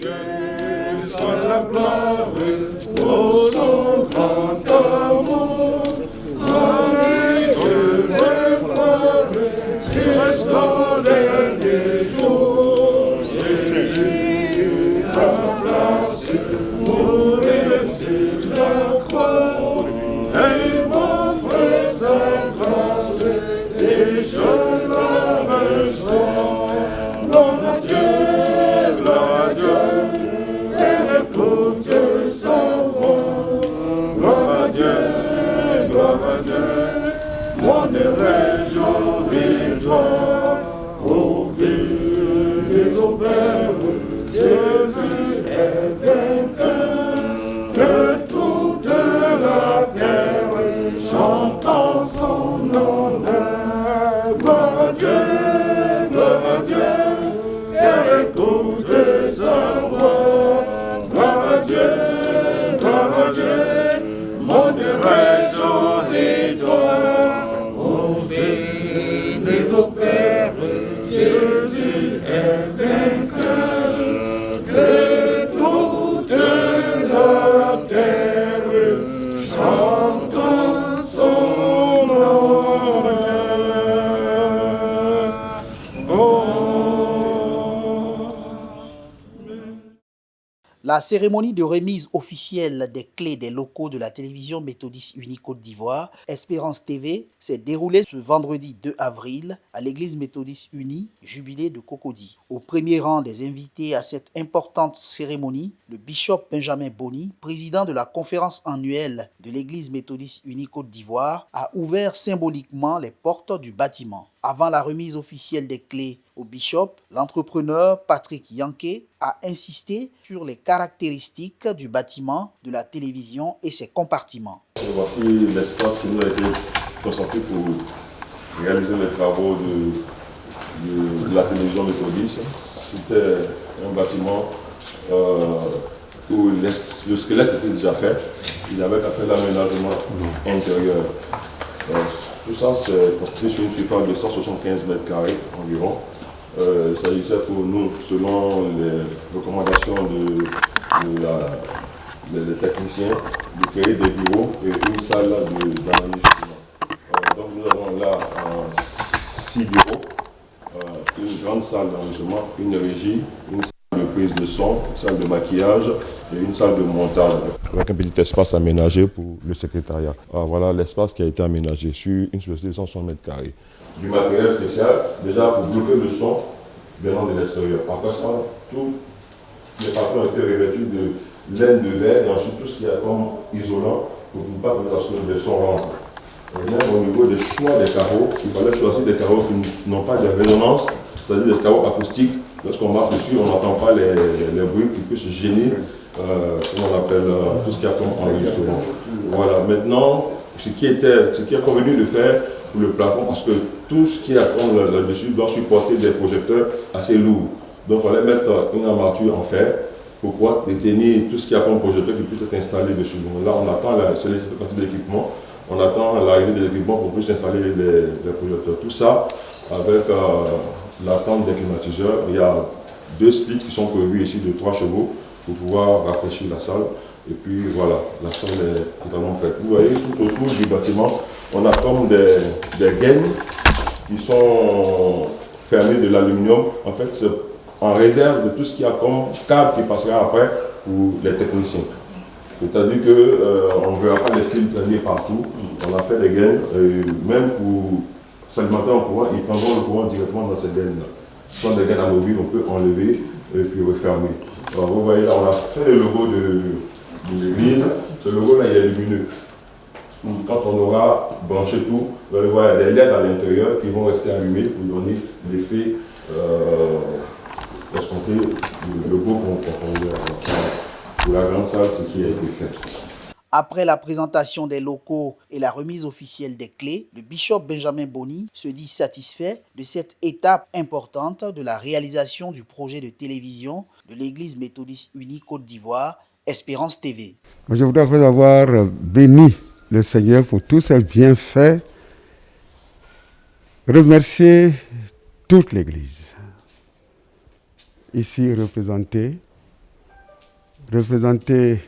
Soit la gloire pour son grand amour. Allez, gloire jusqu'au dernier jour. Jésus a placé pour laisser la croix. Et mon frère s'embrasse et je la reçois. Gloire à Dieu, gloire à Dieu, et écoute sa voix. Gloire à Dieu, mon réjouis-toi. Ô fils, ô Père, Jésus est vainqueur. Que toute la terre chante en son honneur. Gloire à Dieu, et écoute sa voix. Gloire à Dieu, mon réjouis-toi. Ô fils, ô Père, Jésus est vainqueur. Que toute la terre chante son honneur. La cérémonie de remise officielle des clés des locaux de la télévision méthodiste unie Côte d'Ivoire, Espérance TV, s'est déroulée ce vendredi 2 avril à l'église méthodiste unie, jubilé de Cocody. Au premier rang des invités à cette importante cérémonie, le bishop Benjamin Boni, président de la conférence annuelle de l'église méthodiste unie Côte d'Ivoire, a ouvert symboliquement les portes du bâtiment. Avant la remise officielle des clés au bishop, l'entrepreneur Patrick Yanké a insisté sur les caractéristiques du bâtiment de la télévision et ses compartiments. Voici l'espace qui nous a été consacré pour réaliser les travaux de la télévision méthodiste. C'était un bâtiment où le squelette était déjà fait. Il avait qu'à faire l'aménagement intérieur. Tout ça, c'est construit sur une surface de 175 mètres carrés environ. Il s'agissait pour nous, selon les recommandations des techniciens, de créer des bureaux et une salle d'enregistrement. Donc nous avons là 6 bureaux, une grande salle d'enregistrement, une régie, une salle de prise de son, une salle de maquillage et une salle de montage. Avec un petit espace aménagé pour le secrétariat. Alors voilà l'espace qui a été aménagé sur une superficie de 160 mètres carrés. Du matériel spécial, déjà pour bloquer le son venant de l'extérieur. Après ça, tous les parties ont été revêtus de laine de verre et ensuite tout ce qu'il y a comme isolant pour ne pas que le son rentre. Et même au niveau des choix des carreaux, il fallait choisir des carreaux qui n'ont pas de résonance, c'est-à-dire des carreaux acoustiques. Lorsqu'on marche dessus, on n'entend pas les bruits qui peuvent se gêner, comme on appelle tout ce qu'il y a comme enregistrement. Voilà, maintenant, ce qui est convenu de faire pour le plafond, parce que tout ce qui est là-dessus doit supporter des projecteurs assez lourds. Donc il fallait mettre une armature en fer pour pouvoir détenir tout ce qui a comme projecteur qui peut être installé dessus. Donc là, on attend c'est l'équipement, on attend l'arrivée de l'équipement pour pouvoir installer les projecteurs. Tout ça avec l'attente des climatiseurs. Il y a 2 splits qui sont prévus ici de 3 chevaux pour pouvoir rafraîchir la salle. Et puis voilà, la salle est totalement prête. Vous voyez, tout autour du bâtiment, on a comme des gaines qui sont fermées de l'aluminium. En fait, c'est en réserve de tout ce qu'il y a comme câble qui passera après pour les techniciens. C'est-à-dire qu'on ne verra pas les fils traîner partout. On a fait des gaines, même pour s'alimenter en courant, ils prendront le courant directement dans ces gaines-là. Ce sont des gaines amovibles, on peut enlever et puis refermer. Alors vous voyez là, on a fait le logo de l'église. Ce logo-là, il est lumineux. Quand on aura branché tout, vous allez voir, il y a des LED à l'intérieur qui vont rester allumés pour donner l'effet escompté, le logo qu'on veut avoir. Pour la grande salle, ce qui a été fait. Après la présentation des locaux et la remise officielle des clés, le bishop Benjamin Boni se dit satisfait de cette étape importante de la réalisation du projet de télévision de l'Église méthodiste unie Côte d'Ivoire, Espérance TV. Je voudrais après avoir béni le Seigneur pour tous ses bienfaits, remercier toute l'Église ici représentée, représenté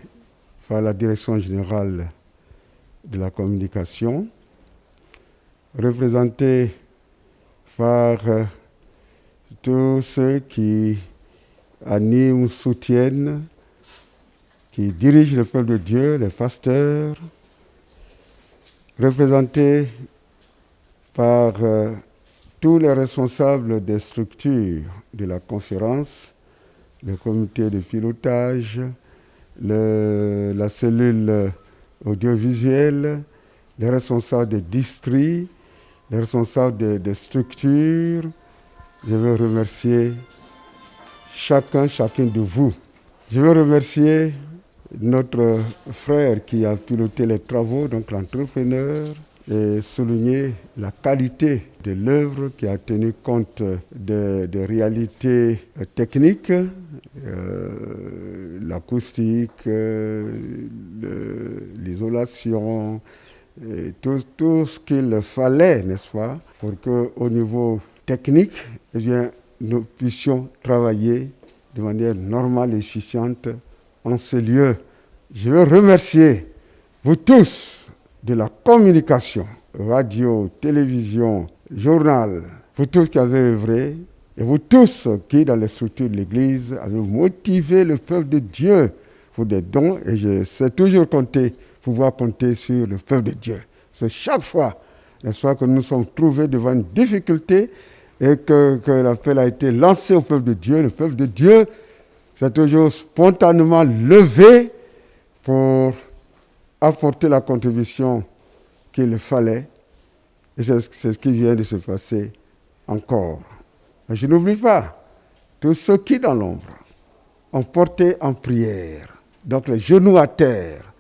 par la Direction générale de la communication, représenté par tous ceux qui animent, soutiennent, qui dirigent le peuple de Dieu, les pasteurs, représenté par tous les responsables des structures de la conférence, le comité de pilotage, la cellule audiovisuelle, les responsables des districts, les responsables des structures. Je veux remercier chacune de vous. Je veux remercier notre frère qui a piloté les travaux, donc l'entrepreneur, et souligner la qualité de l'œuvre qui a tenu compte des réalités techniques, l'acoustique, l'isolation, et tout ce qu'il fallait, n'est-ce pas, pour qu'au niveau technique, eh bien, nous puissions travailler de manière normale et efficiente en ce lieu. Je veux remercier vous tous de la communication, radio, télévision, journal, vous tous qui avez œuvré, et vous tous qui, dans les structures de l'Église, avez motivé le peuple de Dieu pour des dons, et je sais toujours pouvoir compter sur le peuple de Dieu. C'est chaque fois, n'est-ce pas, que nous nous sommes trouvés devant une difficulté et que l'appel a été lancé au peuple de Dieu. Le peuple de Dieu s'est toujours spontanément levé pour apporter la contribution qu'il fallait. Et c'est ce qui vient de se passer encore. Mais je n'oublie pas tous ceux qui, dans l'ombre, ont porté en prière, donc les genoux à terre,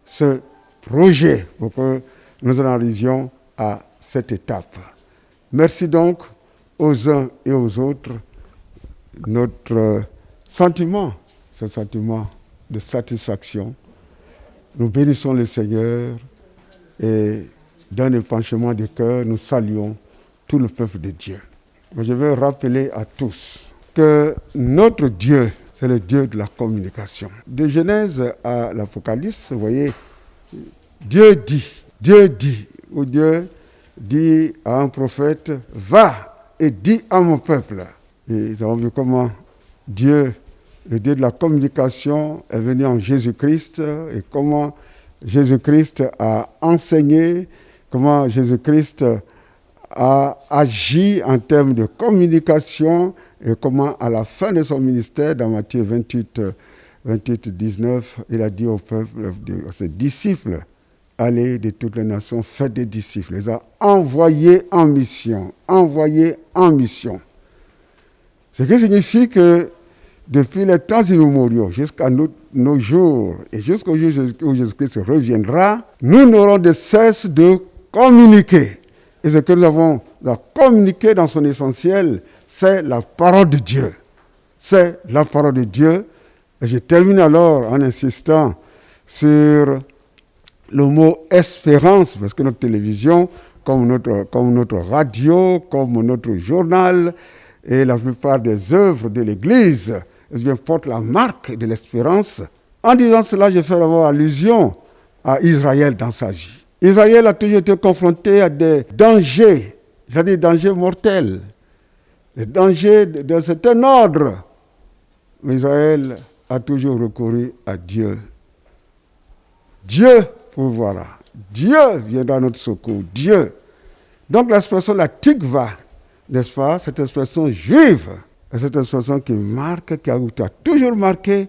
ce projet pour que nous en arrivions à cette étape. Merci donc aux uns et aux autres. Notre sentiment, c'est un sentiment de satisfaction. Nous bénissons le Seigneur et d'un épanchement du cœur, nous saluons tout le peuple de Dieu. Je veux rappeler à tous que notre Dieu, c'est le Dieu de la communication. De Genèse à l'Apocalypse, vous voyez, Dieu dit, ou Dieu dit à un prophète, va et dis à mon peuple. Et nous avons vu comment Dieu, le Dieu de la communication, est venu en Jésus-Christ et comment Jésus-Christ a enseigné, comment Jésus-Christ a agi en termes de communication et comment à la fin de son ministère, dans Matthieu 28, 19, il a dit au peuple, à ses disciples, allez de toutes les nations, faites des disciples. Il les a envoyés en mission. Ce qui signifie que depuis les temps immémoriaux jusqu'à nos jours et jusqu'au jour où Jésus-Christ reviendra, nous n'aurons de cesse de communiquer. Et ce que nous avons à communiquer dans son essentiel, c'est la parole de Dieu. C'est la parole de Dieu. Et je termine alors en insistant sur le mot espérance, parce que notre télévision, comme notre radio, comme notre journal, et la plupart des œuvres de l'Église, portent la marque de l'espérance. En disant cela, je fais d'abord allusion à Israël dans sa vie. Israël a toujours été confronté à des dangers, c'est-à-dire des dangers mortels, des dangers d'un certain ordre. Mais Israël a toujours recouru à Dieu. Dieu pourvoira. Dieu viendra à notre secours. Dieu. Donc l'expression la tikva, n'est-ce pas, cette expression juive, cette expression qui marque, qui a toujours marqué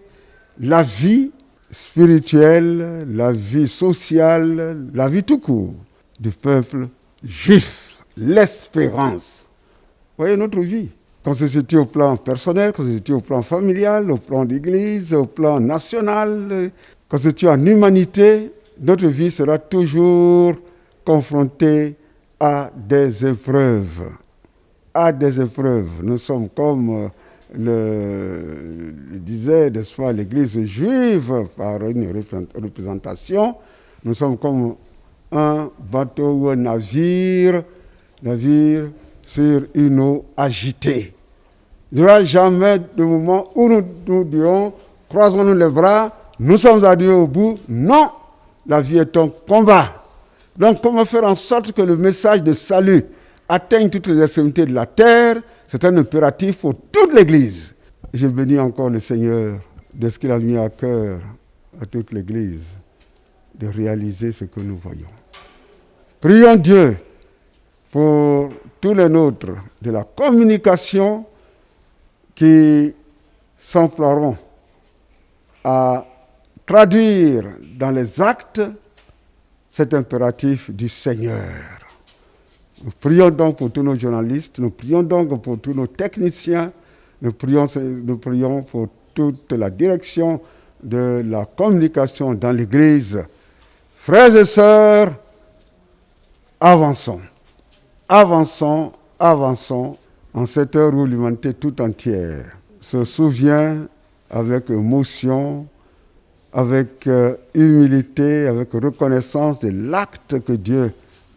la vie spirituelle, la vie sociale, la vie tout court du peuple juif. L'espérance. Vous voyez notre vie. Qu'on se situe au plan personnel, qu'on se situe au plan familial, au plan d'église, au plan national, qu'on se situe en humanité, notre vie sera toujours confrontée à des épreuves. Nous sommes comme le disait, n'est-ce pas, l'église juive par une représentation, nous sommes comme un bateau ou un navire sur une eau agitée. Il n'y aura jamais de moment où nous dirons croisons-nous les bras, nous sommes arrivés au bout. Non, la vie est un combat. Donc, comment faire en sorte que le message de salut atteigne toutes les extrémités de la terre? C'est un impératif pour toute l'Église. Je bénis encore le Seigneur de ce qu'il a mis à cœur à toute l'Église de réaliser ce que nous voyons. Prions Dieu pour tous les nôtres de la communication qui s'emploieront à traduire dans les actes cet impératif du Seigneur. Nous prions donc pour tous nos journalistes, nous prions donc pour tous nos techniciens, nous prions pour toute la direction de la communication dans l'Église. Frères et sœurs, avançons, avançons, avançons en cette heure où l'humanité tout entière se souvient avec émotion, avec humilité, avec reconnaissance de l'acte que Dieu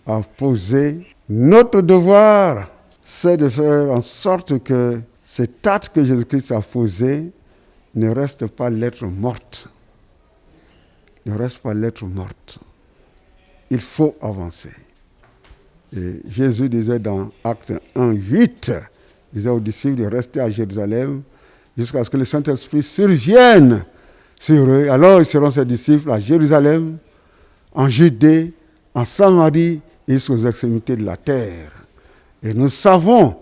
a posé. Notre devoir, c'est de faire en sorte que cet acte que Jésus-Christ a posé ne reste pas lettre morte. Ne reste pas lettre morte. Il faut avancer. Et Jésus disait dans Acte 1:8, il disait aux disciples de rester à Jérusalem jusqu'à ce que le Saint-Esprit survienne sur eux. Alors ils seront ses disciples à Jérusalem, en Judée, en Samarie et jusqu'aux extrémités de la terre. Et nous savons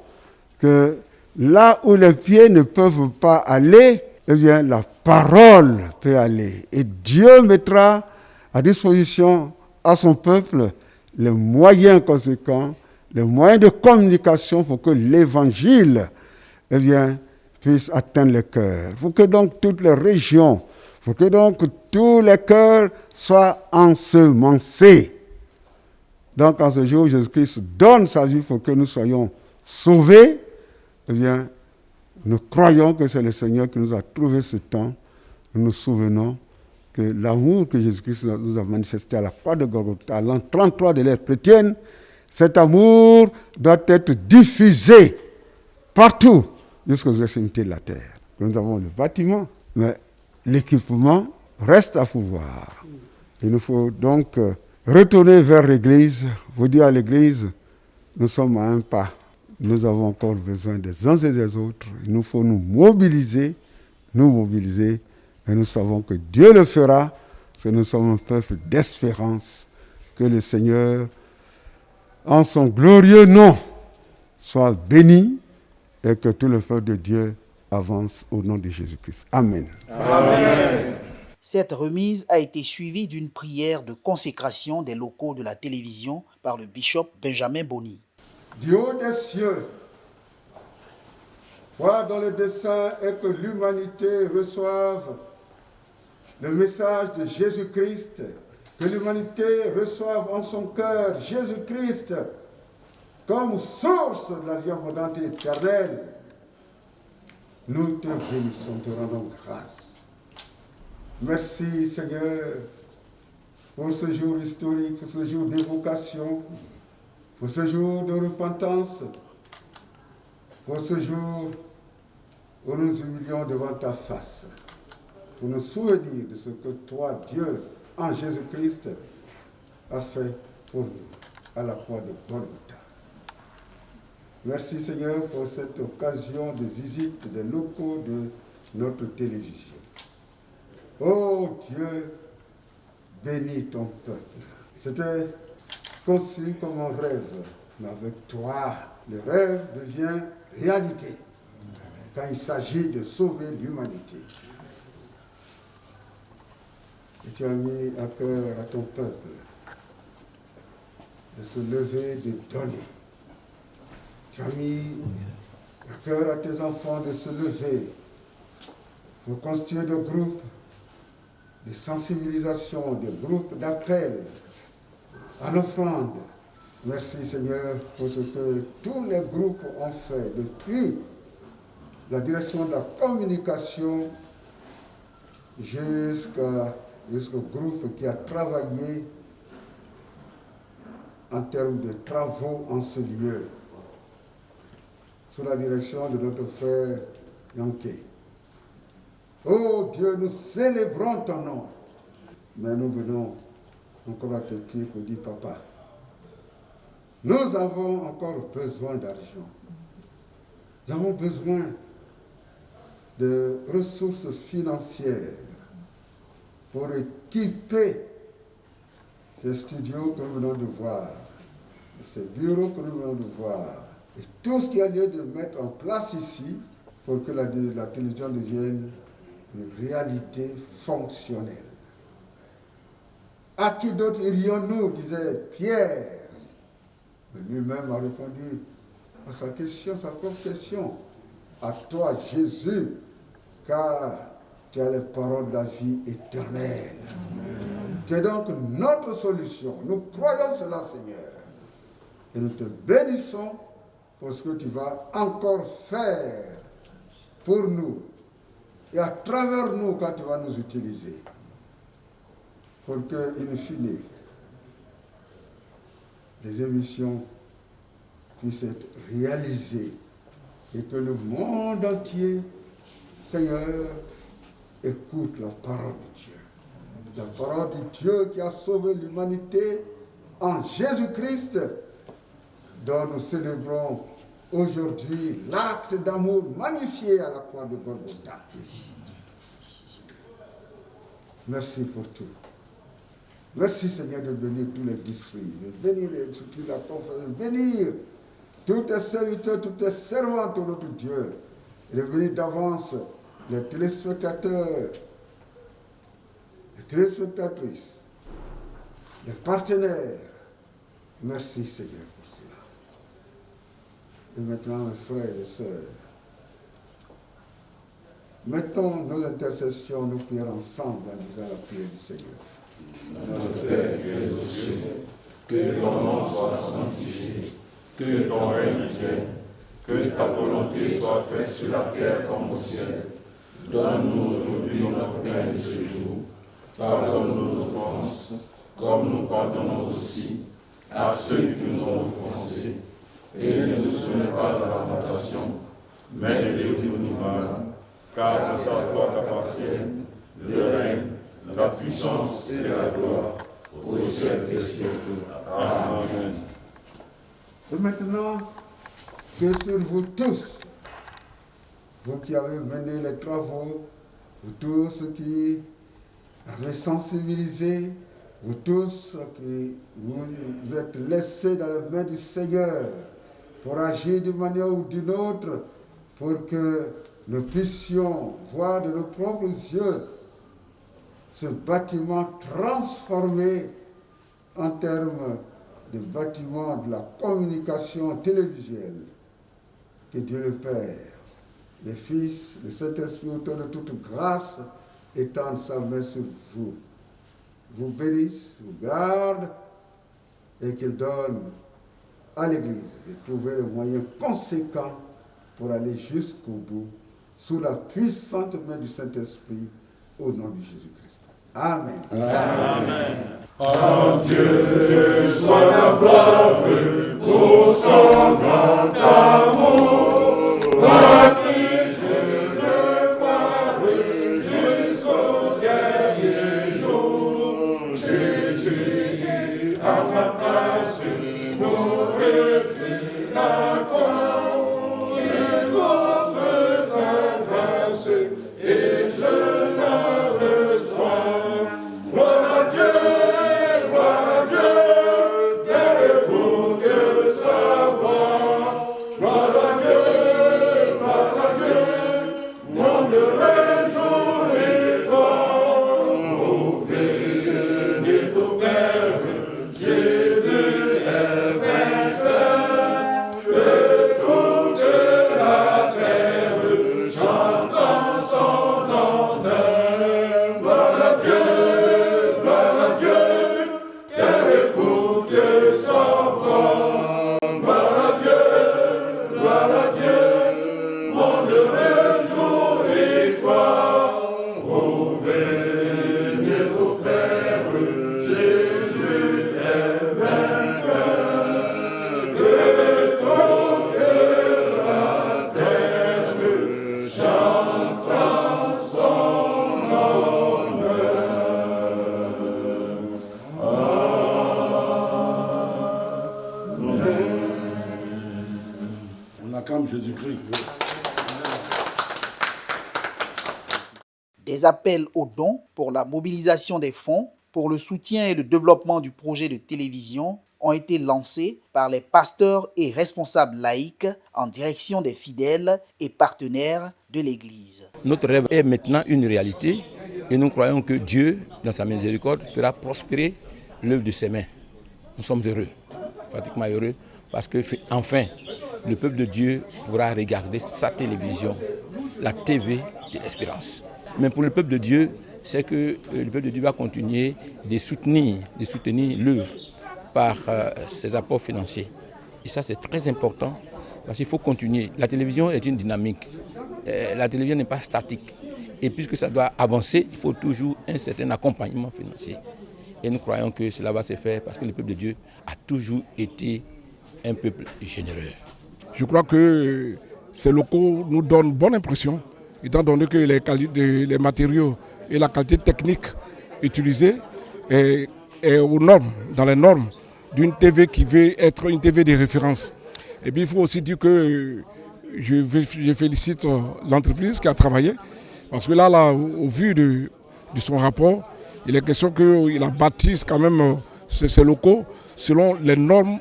que là où les pieds ne peuvent pas aller, eh bien la parole peut aller. Et Dieu mettra à disposition à son peuple les moyens conséquents, les moyens de communication pour que l'évangile eh bien, puisse atteindre les cœurs. Pour que donc toutes les régions, pour que donc tous les cœurs soient ensemencés. Donc en ce jour, Jésus-Christ donne sa vie pour que nous soyons sauvés. Eh bien, nous croyons que c'est le Seigneur qui nous a trouvé ce temps. Nous nous souvenons que l'amour que Jésus-Christ nous a manifesté à la croix de Golgotha, à l'an 33 de l'ère chrétienne, cet amour doit être diffusé partout jusqu'aux extrémités de la terre. Nous avons le bâtiment, mais l'équipement reste à pouvoir. Il nous faut donc retourner vers l'Église, vous dire à l'Église, nous sommes à un pas. Nous avons encore besoin des uns et des autres. Il nous faut nous mobiliser, et nous savons que Dieu le fera, parce que nous sommes un peuple d'espérance, que le Seigneur, en son glorieux nom, soit béni, et que tout le peuple de Dieu avance au nom de Jésus-Christ. Amen. Amen. Cette remise a été suivie d'une prière de consécration des locaux de la télévision par le bishop Benjamin Boni. Du haut des cieux, toi dont le dessein est que l'humanité reçoive le message de Jésus-Christ, que l'humanité reçoive en son cœur Jésus-Christ comme source de la vie abondante et éternelle, nous te bénissons, te rendons grâce. Merci Seigneur pour ce jour historique, pour ce jour d'évocation, pour ce jour de repentance, pour ce jour où nous nous humilions devant ta face, pour nous souvenir de ce que toi, Dieu, en Jésus-Christ, a fait pour nous à la croix de Golgotha. Merci Seigneur pour cette occasion de visite des locaux de notre télévision. Oh Dieu, bénis ton peuple. C'était conçu comme un rêve, mais avec toi, le rêve devient réalité quand il s'agit de sauver l'humanité. Et tu as mis à cœur à ton peuple de se lever, de donner. Tu as mis à cœur à tes enfants de se lever pour constituer des groupes de sensibilisation, des groupes d'appel à l'offrande. Merci Seigneur pour ce que tous les groupes ont fait depuis la direction de la communication jusqu'au groupe qui a travaillé en termes de travaux en ce lieu, sous la direction de notre frère Yanké. Oh Dieu, nous célébrons ton nom. Mais nous venons encore à te prier pour dire, papa, nous avons encore besoin d'argent. Nous avons besoin de ressources financières pour équiper ces studios que nous venons de voir, ces bureaux que nous venons de voir, et tout ce qu'il y a lieu de mettre en place ici pour que la télévision devienne une réalité fonctionnelle. À qui d'autre irions-nous, disait Pierre. Mais lui-même a répondu à sa question, sa propre question. À toi, Jésus, car tu as les paroles de la vie éternelle. Tu es donc notre solution. Nous croyons cela, Seigneur. Et nous te bénissons pour ce que tu vas encore faire pour nous et à travers nous quand tu vas nous utiliser. Pour que, in fine, les émissions puissent être réalisées et que le monde entier, Seigneur, écoute la parole de Dieu. La parole de Dieu qui a sauvé l'humanité en Jésus-Christ, dont nous célébrons aujourd'hui l'acte d'amour magnifié à la croix de Golgotha. Merci pour tout. Merci Seigneur de bénir tous les districts, de bénir toute la conférence, de bénir tous tes serviteurs, tous tes servantes, notre Dieu, et de bénir d'avance les téléspectateurs, les téléspectatrices, les partenaires. Merci Seigneur pour cela. Et maintenant, mes frères et sœurs, mettons nos intercessions, nos prières ensemble en disant la prière du Seigneur. Notre Père qui es aux cieux, que ton nom soit sanctifié, que ton règne vienne, que ta volonté soit faite sur la terre comme au ciel. Donne-nous aujourd'hui notre pain de ce jour. Pardonne-nous nos offenses, comme nous pardonnons aussi à ceux qui nous ont offensés. Et ne nous soumets pas à la tentation, mais délivre-nous du mal, car c'est à toi qu'appartiennent le règne, la puissance et la gloire au siècle des siècles. Amen. Et maintenant, que sur vous tous, vous qui avez mené les travaux, vous tous qui avez sensibilisé, vous tous qui vous êtes laissés dans les mains du Seigneur pour agir d'une manière ou d'une autre, pour que nous puissions voir de nos propres yeux ce bâtiment transformé en termes de bâtiment de la communication télévisuelle. Que Dieu le Père, le Fils, le Saint-Esprit, auteur de toute grâce, étende sa main sur vous, vous bénisse, vous garde, et qu'il donne à l'Église de trouver les moyens conséquents pour aller jusqu'au bout, sous la puissante main du Saint-Esprit, au nom de Jésus-Christ. Amen. Amen. En Dieu soit la gloire pour son grand amour, à qui je veux croire jusqu'au dernier jour. Jésus à ma place pour rester la croix, il offre sa grâce et je la reçois. Gloire à Dieu. Son acclame Jésus-Christ. Des appels aux dons pour la mobilisation des fonds pour le soutien et le développement du projet de télévision ont été lancés par les pasteurs et responsables laïcs en direction des fidèles et partenaires de l'Église. Notre rêve est maintenant une réalité et nous croyons que Dieu, dans sa miséricorde, fera prospérer l'œuvre de ses mains. Nous sommes heureux, pratiquement heureux, parce que enfin, le peuple de Dieu pourra regarder sa télévision, la TV de l'Espérance. Mais pour le peuple de Dieu, c'est que le peuple de Dieu va continuer de soutenir l'œuvre par ses apports financiers. Et ça, c'est très important parce qu'il faut continuer. La télévision est une dynamique. La télévision n'est pas statique. Et puisque ça doit avancer, il faut toujours un certain accompagnement financier. Et nous croyons que cela va se faire parce que le peuple de Dieu a toujours été un peuple généreux. Je crois que ces locaux nous donnent bonne impression, étant donné que les matériaux et la qualité technique utilisée est aux normes, dans les normes d'une TV qui veut être une TV de référence. Et puis il faut aussi dire que je félicite l'entreprise qui a travaillé, parce que là au vu de son rapport, il est question qu'il a bâti quand même ces locaux selon les normes,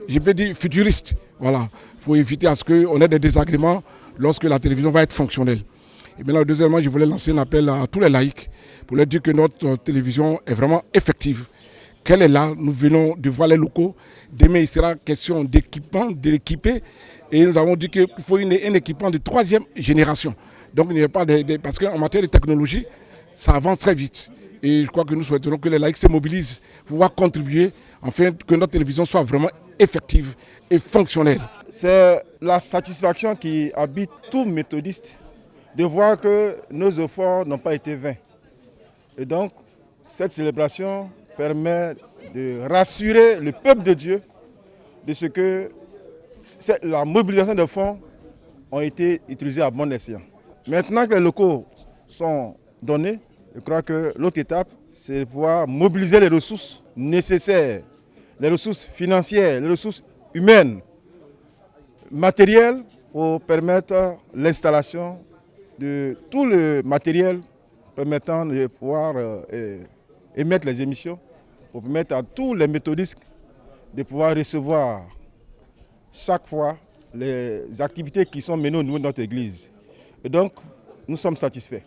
je peux dire futuristes. Voilà, il faut éviter à ce qu'on ait des désagréments lorsque la télévision va être fonctionnelle. Et maintenant, deuxièmement, je voulais lancer un appel à tous les laïcs pour leur dire que notre télévision est vraiment effective, qu'elle est là. Nous venons de voir les locaux. Demain, il sera question d'équipement, de l'équiper. Et nous avons dit qu'il faut un équipement de 3e génération. Donc, il n'y a pas parce qu'en matière de technologie, ça avance très vite. Et je crois que nous souhaiterons que les laïcs se mobilisent pour pouvoir contribuer, afin que notre télévision soit vraiment effective et fonctionnelle. C'est la satisfaction qui habite tout méthodiste de voir que nos efforts n'ont pas été vains. Et donc, cette célébration permet de rassurer le peuple de Dieu de ce que la mobilisation de fonds ont été utilisés à bon escient. Maintenant que les locaux sont donnés, je crois que l'autre étape, c'est de pouvoir mobiliser les ressources nécessaires, les ressources financières, les ressources humaines, matérielles, pour permettre l'installation de tout le matériel permettant de pouvoir émettre les émissions, pour permettre à tous les méthodistes de pouvoir recevoir chaque fois les activités qui sont menées au niveau de notre église. Et donc, nous sommes satisfaits.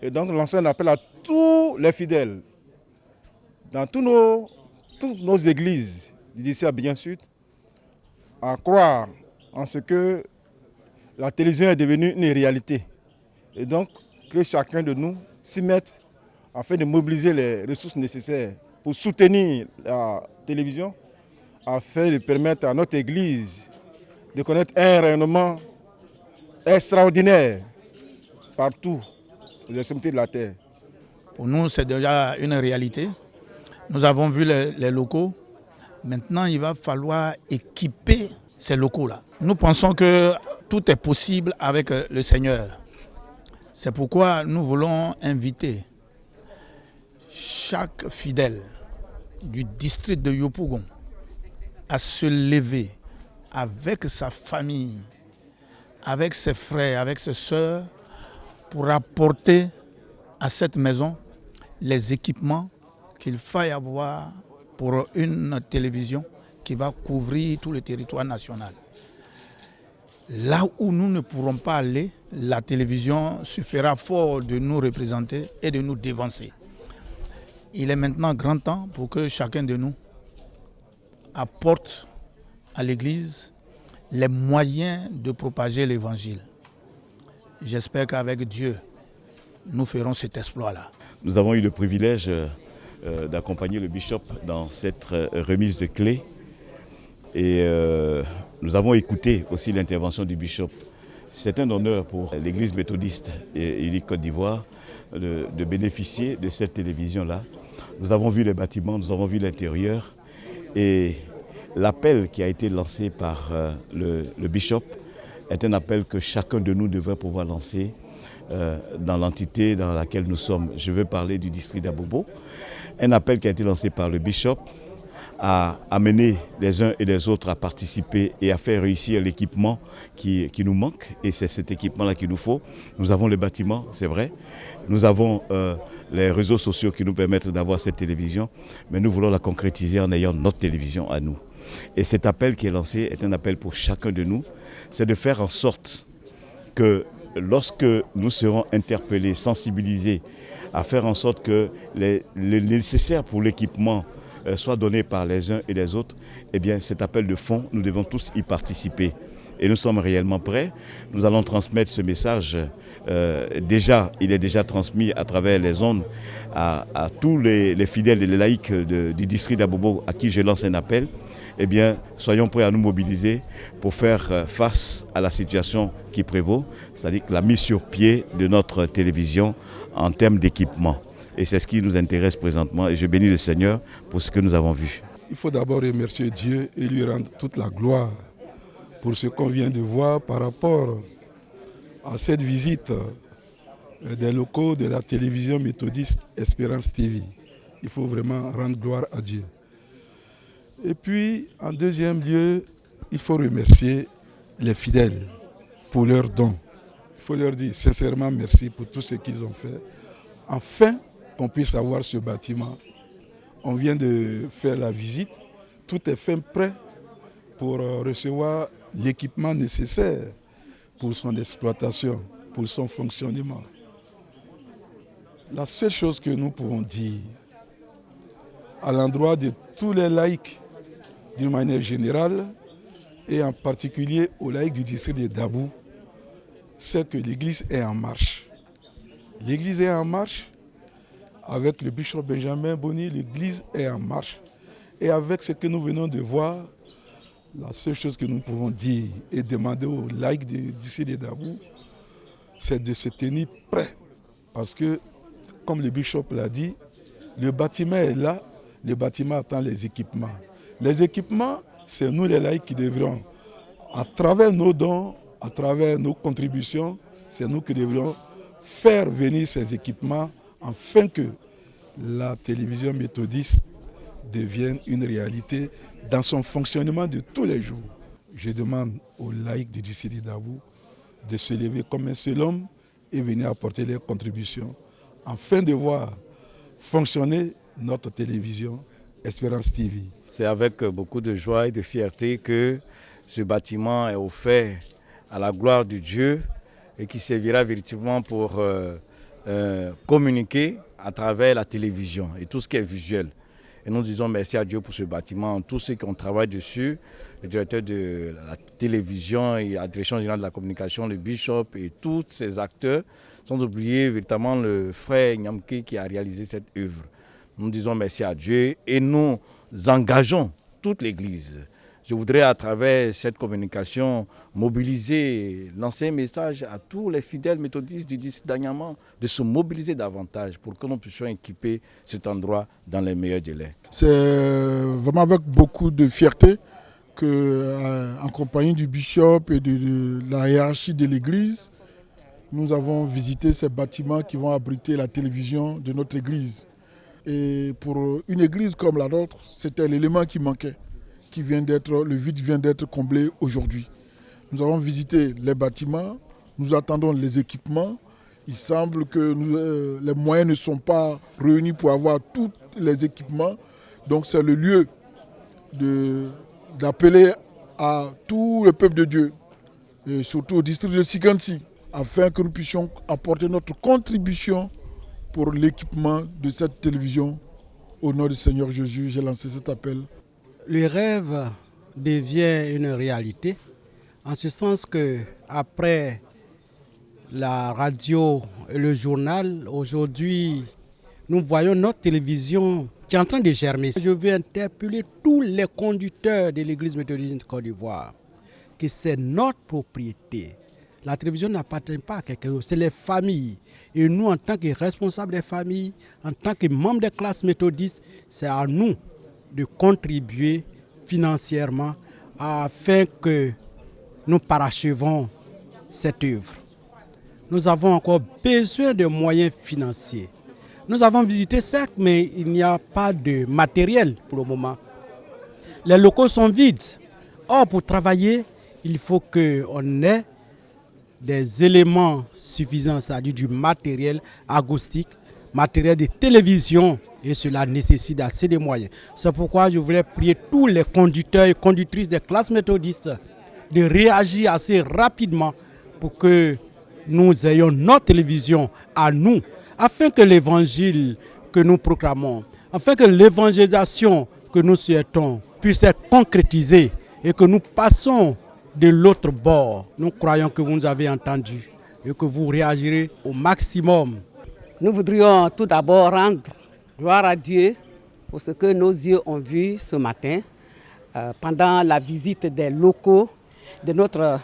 Et donc, lançons un appel à tous les fidèles, dans toutes nos églises du diocèse Abidjan Sud, à croire en ce que la télévision est devenue une réalité. Et donc, que chacun de nous s'y mette afin de mobiliser les ressources nécessaires pour soutenir la télévision, afin de permettre à notre Église de connaître un rayonnement extraordinaire partout aux extrémités de la terre. Pour nous, c'est déjà une réalité. Nous avons vu les locaux. Maintenant, il va falloir équiper ces locaux-là. Nous pensons que tout est possible avec le Seigneur. C'est pourquoi nous voulons inviter chaque fidèle du district de Yopougon à se lever avec sa famille, avec ses frères, avec ses sœurs, pour apporter à cette maison les équipements qu'il faille avoir pour une télévision qui va couvrir tout le territoire national. Là où nous ne pourrons pas aller, la télévision se fera fort de nous représenter et de nous dévancer. Il est maintenant grand temps pour que chacun de nous apporte à l'Église les moyens de propager l'Évangile. J'espère qu'avec Dieu, nous ferons cet exploit-là. Nous avons eu le privilège d'accompagner le bishop dans cette remise de clés et nous avons écouté aussi l'intervention du bishop. C'est un honneur pour l'Église méthodiste unique Côte d'Ivoire de bénéficier de cette télévision-là. Nous avons vu les bâtiments, nous avons vu l'intérieur et l'appel qui a été lancé par le bishop est un appel que chacun de nous devrait pouvoir lancer dans l'entité dans laquelle nous sommes. Je veux parler du district d'Abobo. Un appel qui a été lancé par le bishop à amener les uns et les autres à participer et à faire réussir l'équipement qui nous manque. Et c'est cet équipement-là qu'il nous faut. Nous avons le bâtiment, c'est vrai. Nous avons les réseaux sociaux qui nous permettent d'avoir cette télévision. Mais nous voulons la concrétiser en ayant notre télévision à nous. Et cet appel qui est lancé est un appel pour chacun de nous. C'est de faire en sorte que lorsque nous serons interpellés, sensibilisés, à faire en sorte que le nécessaire pour l'équipement soit donné par les uns et les autres, eh bien cet appel de fonds, nous devons tous y participer. Et nous sommes réellement prêts. Nous allons transmettre ce message. Il est déjà transmis à travers les ondes à tous les fidèles et les laïcs du district d'Abobo à qui je lance un appel. Eh bien, soyons prêts à nous mobiliser pour faire face à la situation qui prévaut, c'est-à-dire la mise sur pied de notre télévision en termes d'équipement. Et c'est ce qui nous intéresse présentement et je bénis le Seigneur pour ce que nous avons vu. Il faut d'abord remercier Dieu et lui rendre toute la gloire pour ce qu'on vient de voir par rapport à cette visite des locaux de la télévision méthodiste Espérance TV. Il faut vraiment rendre gloire à Dieu. Et puis, en deuxième lieu, il faut remercier les fidèles pour leurs dons. Il faut leur dire sincèrement merci pour tout ce qu'ils ont fait. Enfin, qu'on puisse avoir ce bâtiment. On vient de faire la visite. Tout est fait prêt pour recevoir l'équipement nécessaire pour son exploitation, pour son fonctionnement. La seule chose que nous pouvons dire à l'endroit de tous les laïcs d'une manière générale et en particulier aux laïcs du district de Dabou, c'est que l'Église est en marche. L'Église est en marche. Avec le bishop Benjamin Boni, l'Église est en marche. Et avec ce que nous venons de voir, la seule chose que nous pouvons dire et demander aux laïcs d'ici de Dabou, c'est de se tenir prêts. Parce que, comme le bishop l'a dit, le bâtiment est là, le bâtiment attend les équipements. Les équipements, c'est nous les laïcs qui devrons, à travers nos dons, à travers nos contributions, c'est nous qui devrons faire venir ces équipements afin que la télévision méthodiste devienne une réalité dans son fonctionnement de tous les jours. Je demande aux laïcs du district d'Abou de se lever comme un seul homme et venir apporter leurs contributions afin de voir fonctionner notre télévision Espérance TV. C'est avec beaucoup de joie et de fierté que ce bâtiment est offert à la gloire de Dieu et qui servira véritablement pour communiquer à travers la télévision et tout ce qui est visuel. Et nous disons merci à Dieu pour ce bâtiment, tous ceux qui ont travaillé dessus, le directeur de la télévision et la direction générale de la communication, le bishop et tous ces acteurs, sans oublier véritablement le frère Nyamke qui a réalisé cette œuvre. Nous disons merci à Dieu et nous engageons toute l'Église. Je voudrais à travers cette communication mobiliser, lancer un message à tous les fidèles méthodistes du district d'Anyama de se mobiliser davantage pour que nous puissions équiper cet endroit dans les meilleurs délais. C'est vraiment avec beaucoup de fierté que, en compagnie du bishop et de la hiérarchie de l'église, nous avons visité ces bâtiments qui vont abriter la télévision de notre église. Et pour une église comme la nôtre, c'était l'élément qui manquait. Le vide vient d'être comblé aujourd'hui. Nous avons visité les bâtiments, nous attendons les équipements. Il semble que les moyens ne sont pas réunis pour avoir tous les équipements. Donc c'est le lieu d'appeler à tout le peuple de Dieu, et surtout au district de Sikansi, afin que nous puissions apporter notre contribution pour l'équipement de cette télévision. Au nom du Seigneur Jésus, j'ai lancé cet appel. Le rêve devient une réalité, en ce sens que après la radio et le journal, aujourd'hui, nous voyons notre télévision qui est en train de germer. Je veux interpeller tous les conducteurs de l'Église méthodiste de Côte d'Ivoire, que c'est notre propriété. La télévision n'appartient pas à quelqu'un d'autre, c'est les familles. Et nous, en tant que responsables des familles, en tant que membres des classes méthodistes, c'est à nous de contribuer financièrement afin que nous parachevons cette œuvre. Nous avons encore besoin de moyens financiers. Nous avons visité certes, mais il n'y a pas de matériel pour le moment. Les locaux sont vides. Or, pour travailler, il faut qu'on ait des éléments suffisants, c'est-à-dire du matériel acoustique, matériel de télévision, et cela nécessite assez de moyens. C'est pourquoi je voulais prier tous les conducteurs et conductrices des classes méthodistes de réagir assez rapidement pour que nous ayons notre télévision à nous, afin que l'évangile que nous proclamons, afin que l'évangélisation que nous souhaitons puisse être concrétisée et que nous passons de l'autre bord. Nous croyons que vous nous avez entendus et que vous réagirez au maximum. Nous voudrions tout d'abord rendre gloire à Dieu pour ce que nos yeux ont vu ce matin pendant la visite des locaux de notre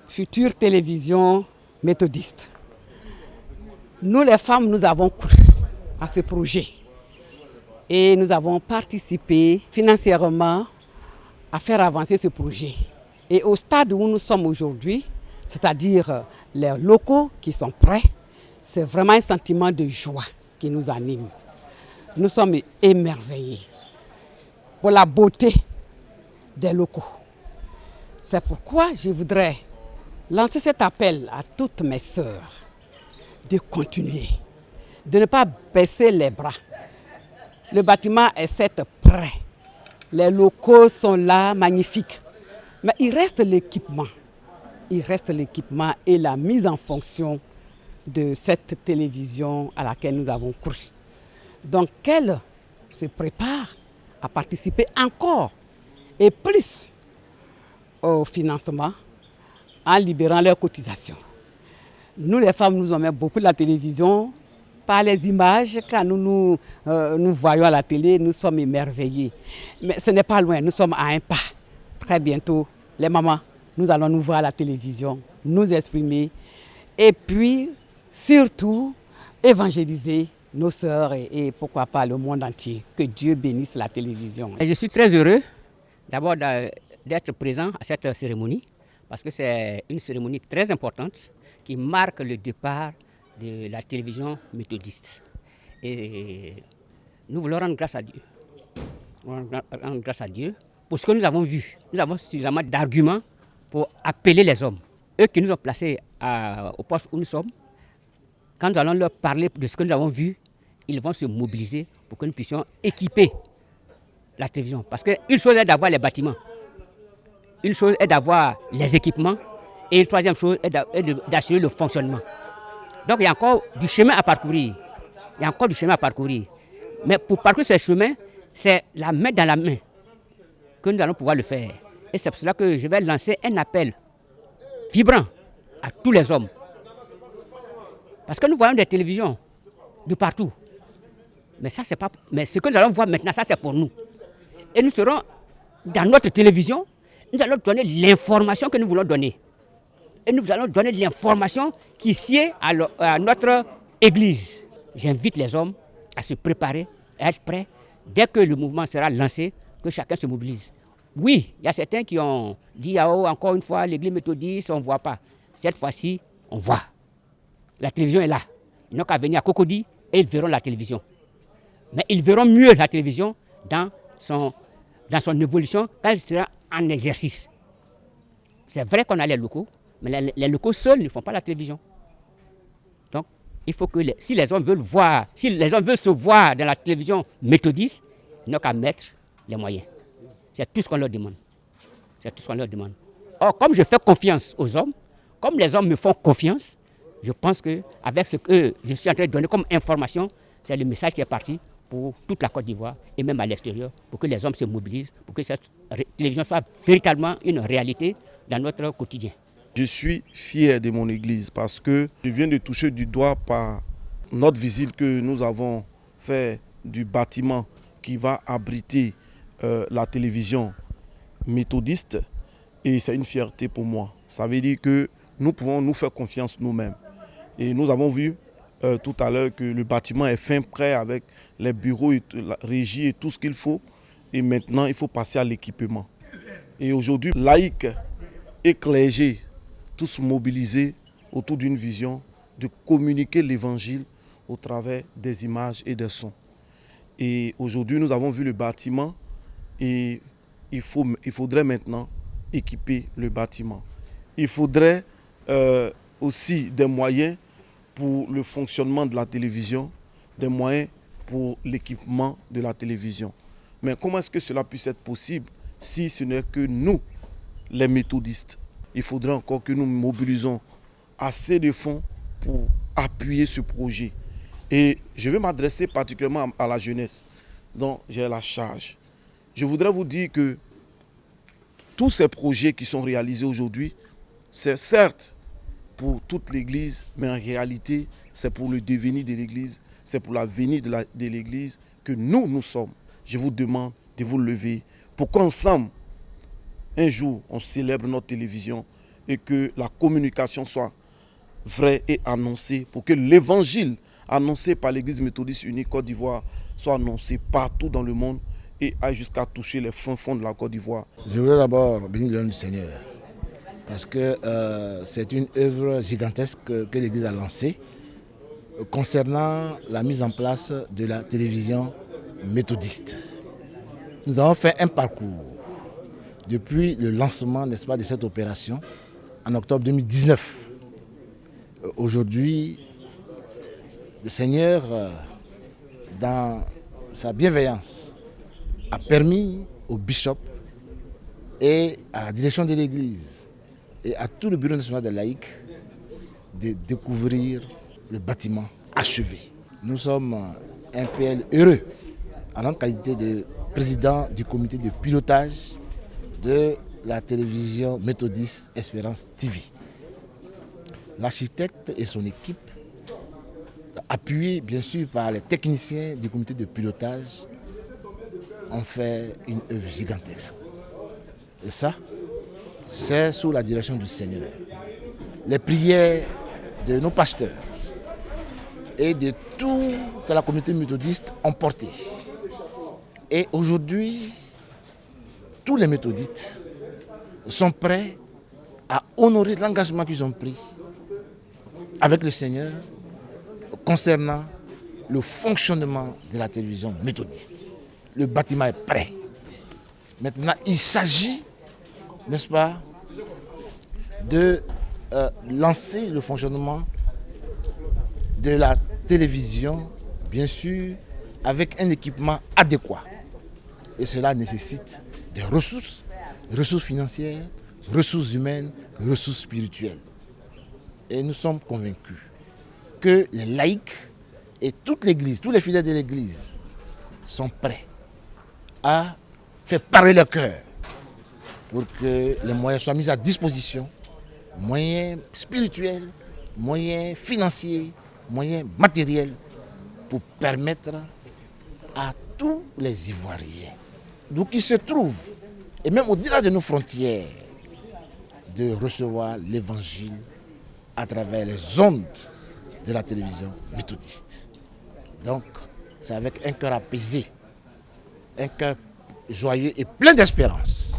future télévision méthodiste. Nous les femmes, nous avons cru à ce projet et nous avons participé financièrement à faire avancer ce projet. Et au stade où nous sommes aujourd'hui, c'est-à-dire les locaux qui sont prêts, c'est vraiment un sentiment de joie qui nous anime. Nous sommes émerveillés pour la beauté des locaux. C'est pourquoi je voudrais lancer cet appel à toutes mes sœurs de continuer, de ne pas baisser les bras. Le bâtiment est certes prêt, les locaux sont là, magnifiques, mais il reste l'équipement. Il reste l'équipement et la mise en fonction de cette télévision à laquelle nous avons cru. Donc qu'elle se prépare à participer encore et plus au financement en libérant leurs cotisations. Nous les femmes, nous aimons beaucoup la télévision. Par les images, quand nous voyons à la télé, nous sommes émerveillés. Mais ce n'est pas loin, nous sommes à un pas. Très bientôt, les mamans, nous allons nous voir à la télévision, nous exprimer et puis surtout évangéliser nos sœurs et pourquoi pas le monde entier. Que Dieu bénisse la télévision. Et je suis très heureux d'abord d'être présent à cette cérémonie parce que c'est une cérémonie très importante qui marque le départ de la télévision méthodiste. Et nous voulons rendre grâce à Dieu. Rendre grâce à Dieu pour ce que nous avons vu. Nous avons suffisamment d'arguments pour appeler les hommes. Eux qui nous ont placés au poste où nous sommes, quand nous allons leur parler de ce que nous avons vu, ils vont se mobiliser pour que nous puissions équiper la télévision. Parce qu'une chose est d'avoir les bâtiments, une chose est d'avoir les équipements, et une troisième chose est d'assurer le fonctionnement. Donc il y a encore du chemin à parcourir. Il y a encore du chemin à parcourir. Mais pour parcourir ce chemin, c'est la main dans la main que nous allons pouvoir le faire. Et c'est pour cela que je vais lancer un appel vibrant à tous les hommes. Parce que nous voyons des télévisions de partout. Mais ça, c'est pas. Mais ce que nous allons voir maintenant, ça c'est pour nous. Et nous serons dans notre télévision, nous allons donner l'information que nous voulons donner. Et nous allons donner l'information qui sied à notre église. J'invite les hommes à se préparer, à être prêts. Dès que le mouvement sera lancé, que chacun se mobilise. Oui, il y a certains qui ont dit, oh, encore une fois, l'église méthodiste, on ne voit pas. Cette fois-ci, on voit. La télévision est là. Ils n'ont qu'à venir à Cocody et ils verront la télévision. Mais ils verront mieux la télévision dans son évolution quand elle sera en exercice. C'est vrai qu'on a les locaux, mais les locaux seuls ne font pas la télévision. Donc, il faut que si les hommes veulent voir, si les hommes veulent se voir dans la télévision méthodiste, ils n'ont qu'à mettre les moyens. C'est tout ce qu'on leur demande. C'est tout ce qu'on leur demande. Or, comme je fais confiance aux hommes, comme les hommes me font confiance, je pense qu'avec ce que je suis en train de donner comme information, c'est le message qui est parti pour toute la Côte d'Ivoire et même à l'extérieur, pour que les hommes se mobilisent, pour que cette télévision soit véritablement une réalité dans notre quotidien. Je suis fier de mon église parce que je viens de toucher du doigt par notre visite que nous avons fait du bâtiment qui va abriter la télévision méthodiste et c'est une fierté pour moi. Ça veut dire que nous pouvons nous faire confiance nous-mêmes. Et nous avons vu tout à l'heure que le bâtiment est fin prêt avec les bureaux, et la régie et tout ce qu'il faut. Et maintenant, il faut passer à l'équipement. Et aujourd'hui, laïcs et clergés, tous mobilisés autour d'une vision de communiquer l'évangile au travers des images et des sons. Et aujourd'hui, nous avons vu le bâtiment et il faudrait maintenant équiper le bâtiment. Il faudrait aussi des moyens pour le fonctionnement de la télévision, des moyens pour l'équipement de la télévision. Mais comment est-ce que cela puisse être possible si ce n'est que nous, les méthodistes? Il faudrait encore que nous mobilisons assez de fonds pour appuyer ce projet. Et je vais m'adresser particulièrement à la jeunesse dont j'ai la charge. Je voudrais vous dire que tous ces projets qui sont réalisés aujourd'hui, c'est certes pour toute l'Église, mais en réalité, c'est pour le devenir de l'Église, c'est pour l'avenir de l'Église que nous sommes. Je vous demande de vous lever pour qu'ensemble, un jour, on célèbre notre télévision et que la communication soit vraie et annoncée, pour que l'évangile annoncé par l'Église méthodiste unie Côte d'Ivoire soit annoncé partout dans le monde et aille jusqu'à toucher les fins fonds de la Côte d'Ivoire. Je voudrais d'abord bénir le nom du Seigneur, parce que c'est une œuvre gigantesque que l'Église a lancée concernant la mise en place de la télévision méthodiste. Nous avons fait un parcours depuis le lancement, n'est-ce pas, de cette opération en octobre 2019. Aujourd'hui, le Seigneur, dans sa bienveillance, a permis au bishop et à la direction de l'Église et à tout le bureau national des laïcs de découvrir le bâtiment achevé. Nous sommes un PL heureux en notre qualité de président du comité de pilotage de la télévision méthodiste Espérance TV. L'architecte et son équipe, appuyés bien sûr par les techniciens du comité de pilotage, ont fait une œuvre gigantesque. Et ça, c'est sous la direction du Seigneur. Les prières de nos pasteurs et de toute la communauté méthodiste ont porté. Et aujourd'hui, tous les méthodistes sont prêts à honorer l'engagement qu'ils ont pris avec le Seigneur concernant le fonctionnement de la télévision méthodiste. Le bâtiment est prêt. Maintenant, il s'agit, n'est-ce pas, de lancer le fonctionnement de la télévision, bien sûr, avec un équipement adéquat. Et cela nécessite des ressources financières, ressources humaines, ressources spirituelles. Et nous sommes convaincus que les laïcs et toute l'Église, tous les fidèles de l'Église sont prêts à faire parler leur cœur pour que les moyens soient mis à disposition, moyens spirituels, moyens financiers, moyens matériels, pour permettre à tous les Ivoiriens, d'où qu'ils se trouvent, et même au-delà de nos frontières, de recevoir l'évangile à travers les ondes de la télévision méthodiste. Donc, c'est avec un cœur apaisé, un cœur joyeux et plein d'espérance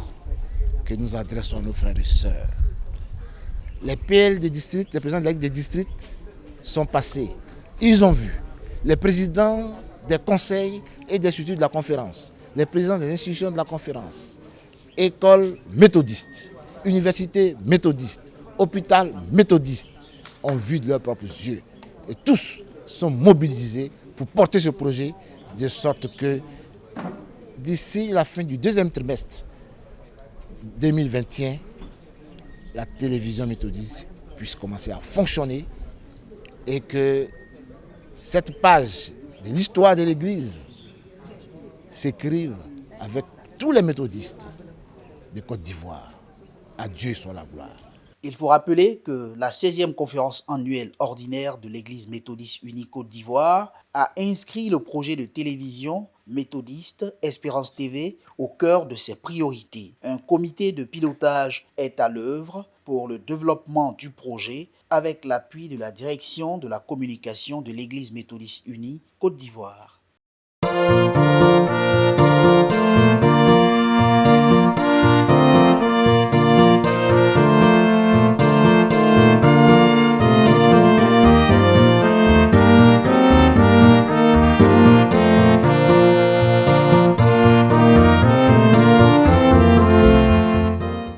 que nous adressons à nos frères et sœurs. Les PL des districts, les présidents de la Ligue des districts sont passés. Ils ont vu les présidents des conseils et des instituts de la conférence, les présidents des institutions de la conférence, écoles méthodistes, universités méthodistes, hôpital méthodiste, ont vu de leurs propres yeux. Et tous sont mobilisés pour porter ce projet de sorte que d'ici la fin du deuxième trimestre 2021, la télévision méthodiste puisse commencer à fonctionner et que cette page de l'histoire de l'Église s'écrive avec tous les méthodistes de Côte d'Ivoire. À Dieu soit la gloire. Il faut rappeler que la 16e conférence annuelle ordinaire de l'Église méthodiste unie Côte d'Ivoire a inscrit le projet de télévision méthodiste Espérance TV au cœur de ses priorités. Un comité de pilotage est à l'œuvre pour le développement du projet avec l'appui de la direction de la communication de l'Église méthodiste unie Côte d'Ivoire.